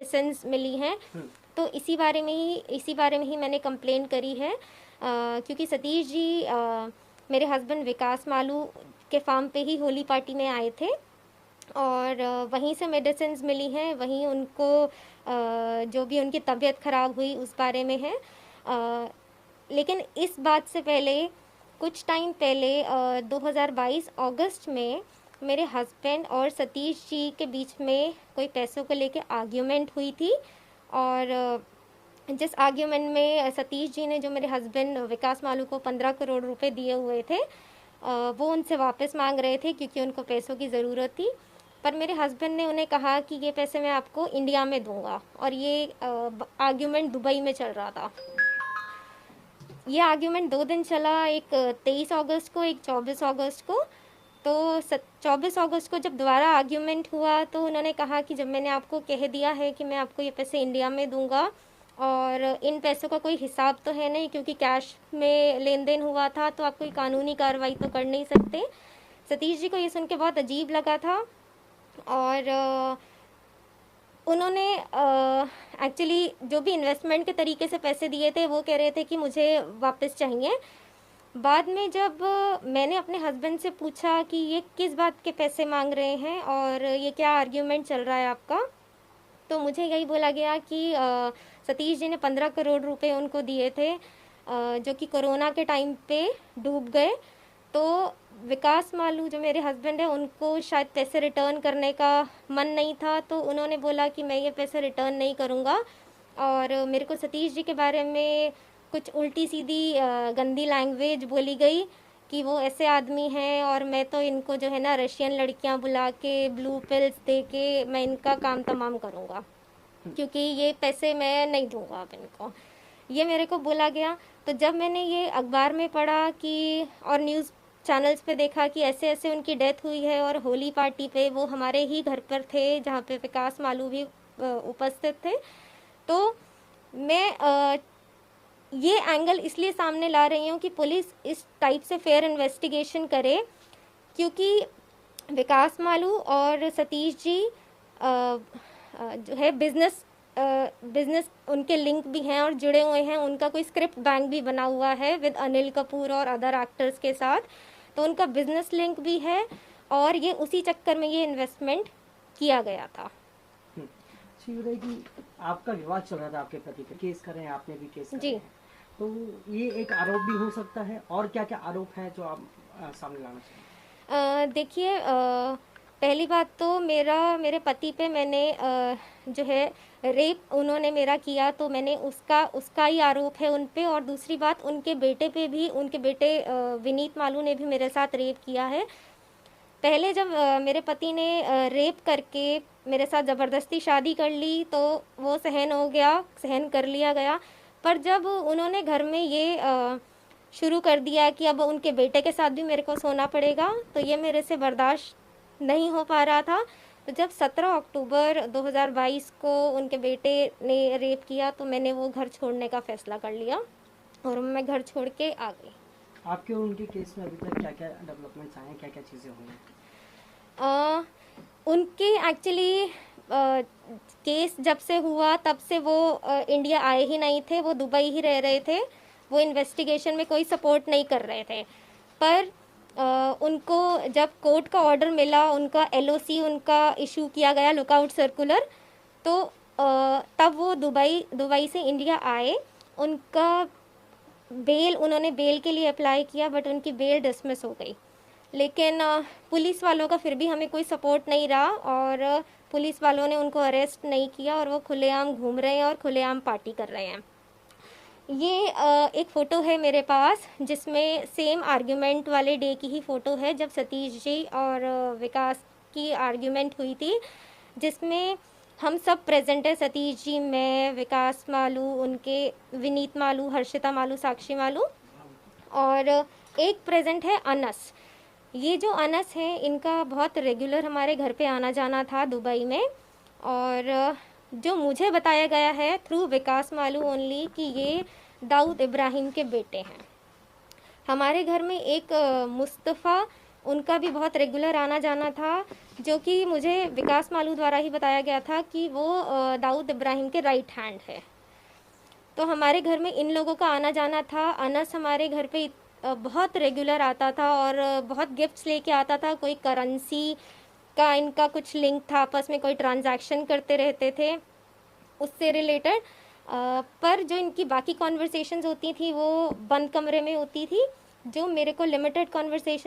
Sense मिली हैं, तो इसी बारे में ही मैंने कंप्लेंट करी है, क्योंकि सतीश जी मेरे हस्बैंड विकास मालू के फार्म पे ही होली पार्टी में आए थे और वहीं से मेडिसिन्स मिली हैं, वहीं उनको जो भी उनकी तबीयत ख़राब हुई उस बारे में है। लेकिन इस बात से पहले कुछ टाइम पहले 2022 अगस्त में मेरे हस्बैंड और सतीश जी के बीच में कोई पैसों को लेके आर्ग्यूमेंट हुई थी और जिस आर्ग्यूमेंट में सतीश जी ने जो मेरे हस्बैंड विकास मालू को 15 करोड़ रुपए दिए हुए थे वो उनसे वापस मांग रहे थे क्योंकि उनको पैसों की ज़रूरत थी। पर मेरे हस्बैंड ने उन्हें कहा कि ये पैसे मैं आपको इंडिया में दूंगा और ये आर्ग्यूमेंट दुबई में चल रहा था। ये आर्ग्यूमेंट 2 दिन चला, एक 23 अगस्त को, एक 24 अगस्त को। तो 24 अगस्त को जब दोबारा आर्ग्यूमेंट हुआ तो उन्होंने कहा कि जब मैंने आपको कह दिया है कि मैं आपको ये पैसे इंडिया में दूंगा और इन पैसों का कोई हिसाब तो है नहीं क्योंकि कैश में लेन देन हुआ था, तो आप कोई कानूनी कार्रवाई तो कर नहीं सकते। सतीश जी को ये सुन के बहुत अजीब लगा था और उन्होंने एक्चुअली जो भी इन्वेस्टमेंट के तरीके से पैसे दिए थे वो कह रहे थे कि मुझे वापस चाहिए। बाद में जब मैंने अपने हस्बैंड से पूछा कि ये किस बात के पैसे मांग रहे हैं और ये क्या आर्ग्यूमेंट चल रहा है आपका, तो मुझे यही बोला गया कि सतीश जी ने 15 करोड़ रुपए उनको दिए थे जो कि कोरोना के टाइम पे डूब गए। तो विकास मालू जो मेरे हस्बैंड है उनको शायद पैसे रिटर्न करने का मन नहीं था, तो उन्होंने बोला कि मैं ये पैसे रिटर्न नहीं करूँगा और मेरे को सतीश जी के बारे में कुछ उल्टी सीधी गंदी लैंग्वेज बोली गई कि वो ऐसे आदमी हैं और मैं तो इनको जो है ना रशियन लड़कियां बुला के ब्लू पिल्स दे के मैं इनका काम तमाम करूँगा क्योंकि ये पैसे मैं नहीं दूंगा अब इनको, ये मेरे को बोला गया। तो जब मैंने ये अखबार में पढ़ा कि और न्यूज़ चैनल्स पे देखा कि ऐसे ऐसे उनकी डेथ हुई है और होली पार्टी पे वो हमारे ही घर पर थे जहाँ पे विकास मालू भी उपस्थित थे, तो मैं ये एंगल इसलिए सामने ला रही हूँ कि पुलिस इस टाइप से फेयर इन्वेस्टिगेशन करे क्योंकि विकास मालू और सतीश जी जो है बिजनेस उनके लिंक भी हैं और जुड़े हुए हैं। उनका कोई स्क्रिप्ट बैंक भी बना हुआ है विद अनिल कपूर और अदर एक्टर्स के साथ, तो उनका बिजनेस लिंक भी है और ये उसी चक्कर में ये इन्वेस्टमेंट किया गया था। कि आपका विवाद चल रहा था आपके पति का, केस कर रहे हैं, आपने भी केस जी, तो ये एक आरोप भी हो सकता है और क्या क्या आरोप है जो आप सामने लाना चाहिए? देखिए पहली बात तो मेरे पति पे मैंने जो है रेप उन्होंने मेरा किया, तो मैंने उसका ही आरोप है उन पे। और दूसरी बात उनके बेटे पे भी, उनके बेटे विनीत मालू ने भी मेरे साथ रेप किया है। पहले जब मेरे पति ने रेप करके मेरे साथ ज़बरदस्ती शादी कर ली तो वो सहन कर लिया गया, पर जब उन्होंने घर में ये शुरू कर दिया कि अब उनके बेटे के साथ भी मेरे को सोना पड़ेगा, तो ये मेरे से बर्दाश्त नहीं हो पा रहा था। तो जब 17 अक्टूबर 2022 को उनके बेटे ने रेप किया तो मैंने वो घर छोड़ने का फैसला कर लिया और मैं घर छोड़ के आ गई। आपके और उनके केस में अभी तक क्या क्या डेवलपमेंट्स आए हैं, क्या क्या चीज़ें हुई हैं? उनके एक्चुअली केस जब से हुआ तब से वो इंडिया आए ही नहीं थे, वो दुबई ही रह रहे थे, वो इन्वेस्टिगेशन में कोई सपोर्ट नहीं कर रहे थे। पर उनको जब कोर्ट का ऑर्डर मिला, उनका LOC उनका इशू किया गया, लुकआउट सर्कुलर, तो तब वो दुबई से इंडिया आए। उनका उन्होंने बेल के लिए अप्लाई किया बट उनकी बेल डिसमिस हो गई। लेकिन पुलिस वालों का फिर भी हमें कोई सपोर्ट नहीं रहा और पुलिस वालों ने उनको अरेस्ट नहीं किया और वो खुलेआम घूम रहे हैं और खुलेआम पार्टी कर रहे हैं। ये एक फ़ोटो है मेरे पास जिसमें सेम आर्ग्यूमेंट वाले डे की ही फ़ोटो है जब सतीश जी और विकास की आर्ग्यूमेंट हुई थी, जिसमें हम सब प्रेजेंट है। सतीश जी, मैं, विकास मालू, उनके विनीत मालू, हर्षिता मालू, साक्षी मालू, और एक प्रेजेंट है अनस। ये जो अनस है इनका बहुत रेगुलर हमारे घर पे आना जाना था दुबई में, और जो मुझे बताया गया है थ्रू विकास मालू ओनली कि ये दाऊद इब्राहिम के बेटे हैं। हमारे घर में एक मुस्तफ़ा उनका भी बहुत रेगुलर आना जाना था, जो कि मुझे विकास मालू द्वारा ही बताया गया था कि वो दाऊद इब्राहिम के राइट हैंड है। तो हमारे घर में इन लोगों का आना जाना था। अनस हमारे घर पे बहुत रेगुलर आता था और बहुत गिफ्ट्स लेके आता था। कोई करेंसी का इनका कुछ लिंक था, आपस में कोई ट्रांजैक्शन करते रहते थे उससे रिलेटेड। पर जो इनकी बाकी कॉन्वर्सेशंस होती थी वो बंद कमरे में होती थी। जो मेरे को लिमिटेड कॉन्वर्सेशन